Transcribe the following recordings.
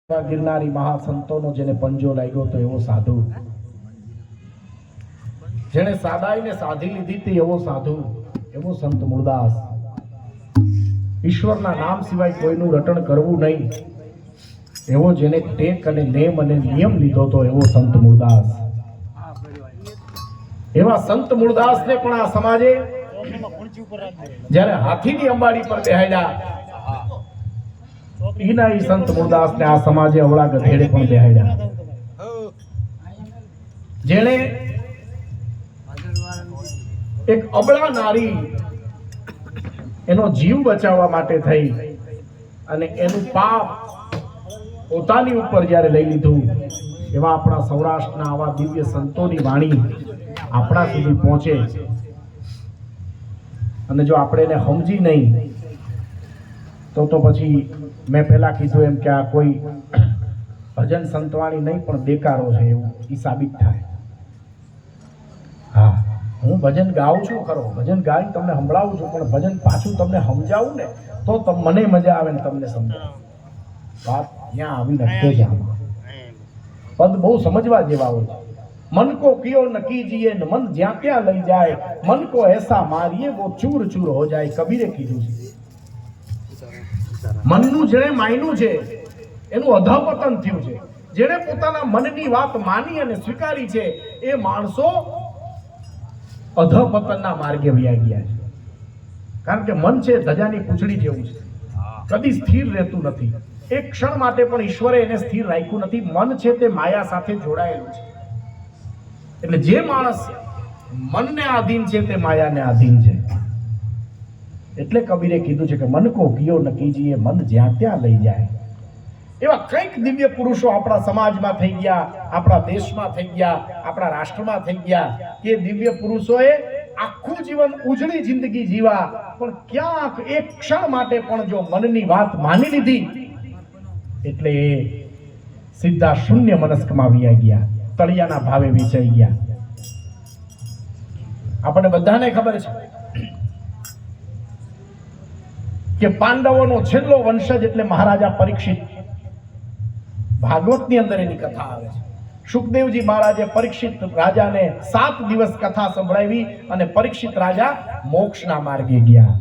गिरनारी महासंतों जेने पंजो लाग्यो तो एवो साधु, जेने सादाई ने साधी लीधी थी एवो साधु, एवो संत मूळदास। ईश्वरना नाम सिवाय कोईનું રટણ કરવું નહીં, એવો જેને ટેક અને નેમ અને નિયમ લીધો તો એવો સંત મૂળદાસ। એવા સંત મૂળદાસને પણ આ સમાજે જ્યારે હાથીની અંબાડી પર બેહાડ્યા, ઈના ઈ સંત મૂળદાસને આ સમાજે અવળા ગધેડે પણ બેહાડ્યા। જેણે એક અબળા નારી એનો જીવ બચાવવા માટે થઈ અને એનું પાપ પોતાની ઉપર જ્યારે લઈ લીધું, એવા આપણા સૌરાષ્ટ્રના આવા દિવ્ય સંતોની વાણી આપણા સુધી પહોંચે અને જો આપણે એને સમજી નહીં તો પછી મેં પહેલા કીધું એમ કે આ કોઈ ભજન સંતવાણી નહીં પણ દેકારો છે એવું ઈ સાબિત થાય। હા, હું ભજન ગાઉં છું ખરો, ભજન ગાઈ તમને સંભળાવું છું, પણ ભજન પાછું તમને સમજાવું ને તો મને મજા આવે ને તમને સમજાવ। વાત ત્યાં આવી નટકે જ પદ બહુ સમજવા જેવા હોય છે। મન કો કિયો ન કીજીએ ને મન જ્યાં ત્યાં લઈ જાય, મન કો એસા મારીએ વો ચૂર ચૂર હો જાય, કબીરે કીધું છે। મનનું જેણે માયનું છે એનું અધપતન થયું છે। જેણે પોતાના મનની વાત માની અને સ્વીકારી છે એ માણસો અધપતનના માર્ગે વયા ગયા છે। કારણ કે મન છે ધજાની પૂંછડી જેવું છે, કદી સ્થિર રહેતું નથી। એક ક્ષણ માટે પણ ઈશ્વરે એને સ્થિર રાખ્યું નથી। મન છે તે માયા સાથે જોડાયેલું છે, એટલે જે માણસ મનને આધીન છે તે માયાને આધીન છે। એટલે કબીરે કીધું છે કે મન કો કિયો ન કીજીએ, મન જ્યાં ત્યાં લઈ જાય। એવા કંઈક દિવ્ય પુરુષો આપણા સમાજમાં થઈ ગયા, આપણા દેશમાં થઈ ગયા, આપણા રાષ્ટ્રમાં થઈ ગયા કે દિવ્ય પુરુષોએ આખું જીવન ઉજળી જિંદગી જીવા, પણ ક્યાંક એક ક્ષણ માટે પણ જો મનની વાત માની લીધી એટલે એ સીધા શૂન્ય મનસ્કમાં વ્યા ગયા, તળિયાના ભાવે વિચાઈ ગયા। આપણને બધાને ખબર છે કે પાંડવોનો છેલ્લો વંશજ એટલે મહારાજા પરીક્ષિત। ભાગવતની અંદર એની કથા આવે છે। સુખદેવજી મહારાજે પરીક્ષિત રાજાને 7 દિવસ કથા સંભળાવી અને પરીક્ષિત રાજા મોક્ષના માર્ગે ગયા।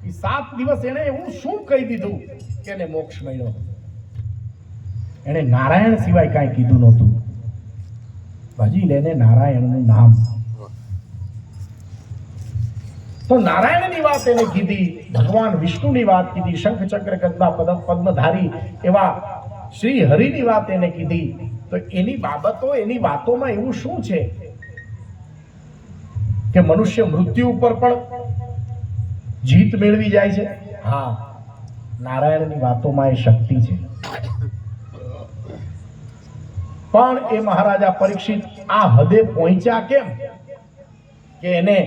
એ 7 દિવસ એને એવું શું કહી દીધું કે એને મોક્ષ મળ્યો? એને નારાયણ સિવાય કાંઈ કીધું નહોતું। ભજી લેને નારાયણનું નામ। તો નારાયણની વાત એને કીધી, ભગવાન વિષ્ણુની વાત કીધી, શંખ ચક્ર ગદા પદ્મધારી એવા શ્રી હરિની વાત એને કીધી। તો એની બાબતો, એની વાતોમાં એવું શું છે કે મનુષ્ય મૃત્યુ ઉપર પણ જીત મેળવી જાય છે? હા, નારાયણની વાતોમાં એ શક્તિ છે। પણ એ મહારાજા પરીક્ષિત આ હદે પહોંચ્યા કેમ કે એને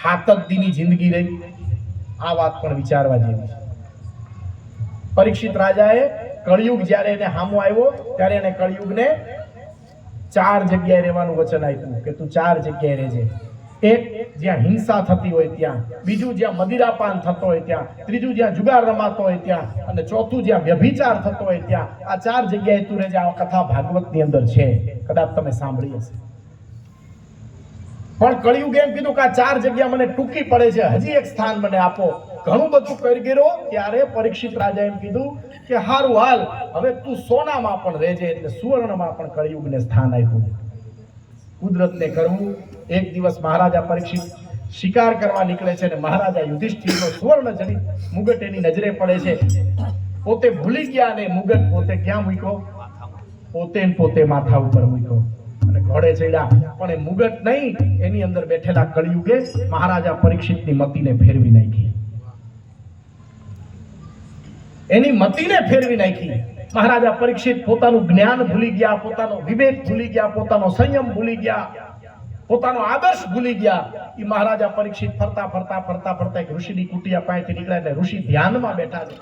7 દીની જિંદગી રહી? આ વાત પણ વિચારવા જેવી છે। પરીક્ષિત રાજાએ કળિયુગ જ્યારે એને સામો આવ્યો ત્યારે એને કળિયુગને 4 જગ્યાએ રહેવાનું વચન આપ્યું કે તું 4 જગ્યાએ રહેજે। એક જ્યાં હિંસા થતી હોય ત્યાં, બીજું જ્યાં મદિરાપાન થતો હોય ત્યાં, ત્રીજું જ્યાં જુગાર રમાતો હોય ત્યાં, અને ચોથું જ્યાં વ્યભિચાર થતો હોય ત્યાં। આ 4 જગ્યાએ તું રહેજે। આ કથા ભાગવતની અંદર છે, કદાચ તમે સાંભળી હશે। પણ કળિયુગ એમ કીધું કે આ 4 જગ્યા મને ટૂંકી પડે છે, હજી એક સ્થાન મને આપો। ઘણું બધું કરી ગયો ત્યારે પરીક્ષિત રાજા એમ કીધું કે હારું હાલ, હવે તું સોનામાં પણ રહેજે। એટલે સુવર્ણમાં પણ કળિયુગને સ્થાન આપ્યું। કુદરતને કરવું। એક દિવસ મહારાજા પરીક્ષિત શિકાર કરવા નીકળે છે અને મહારાજા યુધિષ્ઠિરનો સુવર્ણ જડિત મુગટ એની નજરે પડે છે। પોતે ભૂલી ગયા અને મુગટ પોતે ક્યાં મૂક્યો? પોતે માથા ઉપર મૂક્યો અને ઘોડે ચડ્યા। પણ એ મુગટ નહીં, એની અંદર બેઠેલા કળિયુગે મહારાજા પરીક્ષિતની મતિને ફેરવી નાખી। એની મતિને ફેરવી નાખી। મહારાજા પરીક્ષિત પોતાનું જ્ઞાન ભૂલી ગયા, પોતાનો વિવેક ભૂલી ગયા, પોતાનો સંયમ ભૂલી ગયા, પોતાનો આદર્શ ભૂલી ગયા। એ મહારાજા પરીક્ષિત ફરતા એક ઋષિની કુટિયા પાસેથી નીકળ્યા એટલે ઋષિ ધ્યાનમાં બેઠા છે।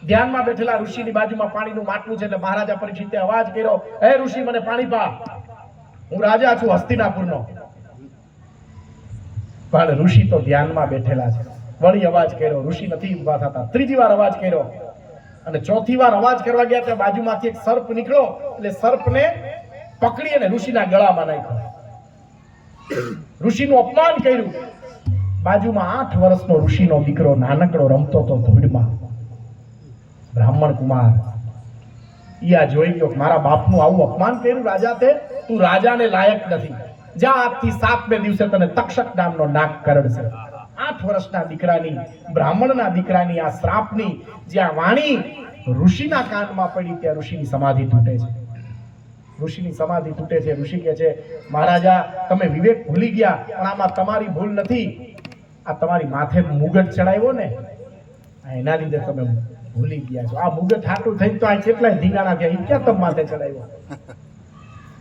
ધ્યાનમાં બેઠેલા ઋષિની બાજુમાં પાણીનું માટલું છે એટલે મહારાજા પરીક્ષિતે અવાજ કર્યો, હે ઋષિ મને પાણી પા, હું રાજા છું હસ્તિનાપુરનો। પણ ઋષિ તો ધ્યાનમાં બેઠેલા છે। વળી અવાજ કર્યો, ઋષિ નથી ઉભા થતા। ત્રીજી વાર અવાજ કર્યો, અને ચોથી વાર અવાજ કરવા ગયા ત્યાં બાજુમાંથી એક સર્પ નીકળ્યો, એટલે સર્પને પકડી અને ઋષિના ગળામાં નાખ્યો. ઋષિનું અપમાન કર્યું. બાજુમાં 8 વર્ષનો ઋષિનો દીકરો નાનકડો રમતો હતો ધૂળમાં. બ્રાહ્મણ કુમાર ઈ આ જોઈ ગયો, મારા બાપનું આવું અપમાન કર્યું રાજા તે, તું રાજાને લાયક નથી. જા આજથી 7મે દિવસે તને તક્ષક નામનો નાગ કરડશે. 8 વર્ષના દીકરાની, બ્રાહ્મણના દીકરાની આ શ્રાપની જ્યાં વાણી ઋષિના કાનમાં પડી ત્યાં ઋષિની સમાધિ તૂટે છે. ઋષિની સમાધિ તૂટે છે. ઋષિ કહે છે, મહારાજા તમે વિવેક ભૂલી ગયા, પણ આમાં તમારી ભૂલ નથી. આ તમારી માથે મુગટ ચડાવ્યો ને, એના લીધે તમે ભૂલી ગયા છો. આ મુગટ હાટું થઈને તો આ કેટલાય ધીંગાણા થયા, ઈ ક્યાં તમે માથે ચડાવ્યો?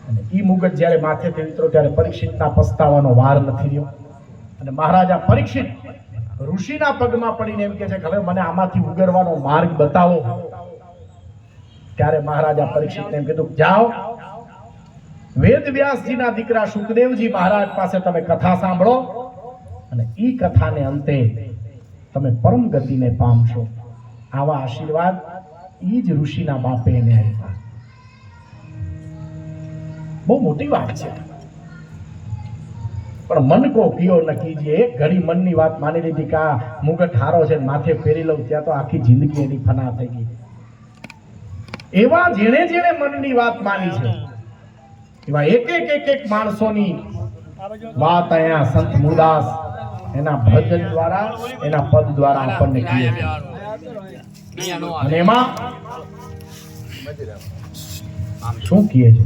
અને ઈ મુગટ જ્યારે માથેથી ઉતરો ત્યારે પરીક્ષિતના પસ્તાવાનો વાર નથી રહ્યો. અને મહારાજા પરીક્ષિત ઋષિના પગમાં પડીને એમ કે છે કે હવે મને આમાંથી ઉગરવાનો માર્ગ બતાવો. ત્યારે મહારાજા પરીક્ષિતને એમ કીધું, જાઓ વેદ વ્યાસજીના દીકરા સુખદેવજી મહારાજ પાસે તમે કથા સાંભળો, અને ઈ કથાને અંતે તમે પરમ ગતિને પામશો. આવા આશીર્વાદ ઈ જ ઋષિના બાપે એને આપ્યા. બહુ મોટી વાત છે. પણ મન કો કિયો ન કીજીએ. એક ઘડી મનની વાત માની લીધી કે આ મુગટ હારો છે, માથે પહેરી લઉં, ત્યાં તો આખી જિંદગી એની ફના થઈ ગઈ. એવા જેણે જેણે મનની વાત માની છે એવા એક માણસોની વાત અહીંયા સંત મુરદાસ એના ભજન દ્વારા, એના પદ દ્વારા આપણને કહે છે. અને એમાં શું કહે છે?